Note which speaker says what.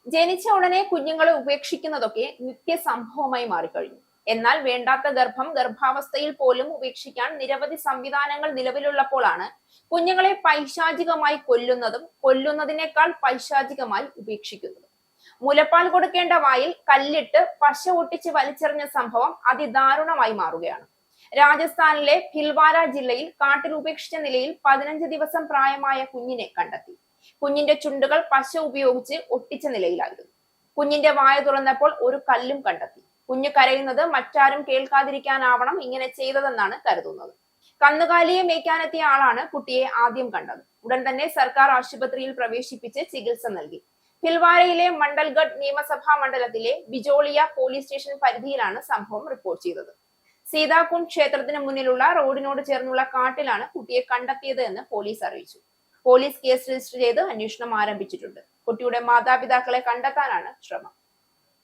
Speaker 1: ജനിച്ച ഉടനെ കുഞ്ഞുങ്ങളെ ഉപേക്ഷിക്കുന്നതൊക്കെ നിത്യസംഭവമായി മാറിക്കഴിഞ്ഞു. എന്നാൽ വേണ്ടാത്ത ഗർഭം ഗർഭാവസ്ഥയിൽ പോലും ഉപേക്ഷിക്കാൻ നിരവധി സംവിധാനങ്ങൾ നിലവിലുള്ളപ്പോഴാണ് കുഞ്ഞുങ്ങളെ പൈശാചികമായി കൊല്ലുന്നതിനേക്കാൾ പൈശാചികമായി ഉപേക്ഷിക്കുന്നതും. മുലപ്പാൽ കൊടുക്കേണ്ട വായിൽ കല്ലിട്ട് പശ ഒട്ടിച്ച് വലിച്ചെറിഞ്ഞ സംഭവം അതിദാരുണമായി മാറുകയാണ്. രാജസ്ഥാനിലെ ഭിൽവാര ജില്ലയിൽ കാട്ടിൽ ഉപേക്ഷിച്ച നിലയിൽ 15 ദിവസം പ്രായമായ കുഞ്ഞിനെ കണ്ടെത്തി. കുഞ്ഞിന്റെ ചുണ്ടുകൾ പശ ഉപയോഗിച്ച് ഒട്ടിച്ച നിലയിലായിരുന്നു. കുഞ്ഞിന്റെ വായ തുറന്നപ്പോൾ ഒരു കല്ലും കണ്ടെത്തി. കുഞ്ഞ് കരയുന്നത് മറ്റാരും കേൾക്കാതിരിക്കാനാവണം ഇങ്ങനെ ചെയ്തതെന്നാണ് കരുതുന്നത്. കന്നുകാലിയെ മേയ്ക്കാനെത്തിയ ആളാണ് കുട്ടിയെ ആദ്യം കണ്ടത്. ഉടൻ തന്നെ സർക്കാർ ആശുപത്രിയിൽ പ്രവേശിപ്പിച്ച് ചികിത്സ നൽകി. ഭിൽവാരയിലെ മണ്ഡൽഗഡ് നിയമസഭാ മണ്ഡലത്തിലെ ബിജോളിയ പോലീസ് സ്റ്റേഷൻ പരിധിയിലാണ് സംഭവം റിപ്പോർട്ട് ചെയ്തത്. സീതാകുണ്ട് ക്ഷേത്രത്തിന് മുന്നിലുള്ള റോഡിനോട് ചേർന്നുള്ള കാട്ടിലാണ് കുട്ടിയെ കണ്ടെത്തിയത് എന്ന് പോലീസ് അറിയിച്ചു. പോലീസ് കേസ് രജിസ്റ്റർ ചെയ്ത് അന്വേഷണം ആരംഭിച്ചിട്ടുണ്ട്. കുട്ടിയുടെ മാതാപിതാക്കളെ കണ്ടെത്താനാണ് ശ്രമം.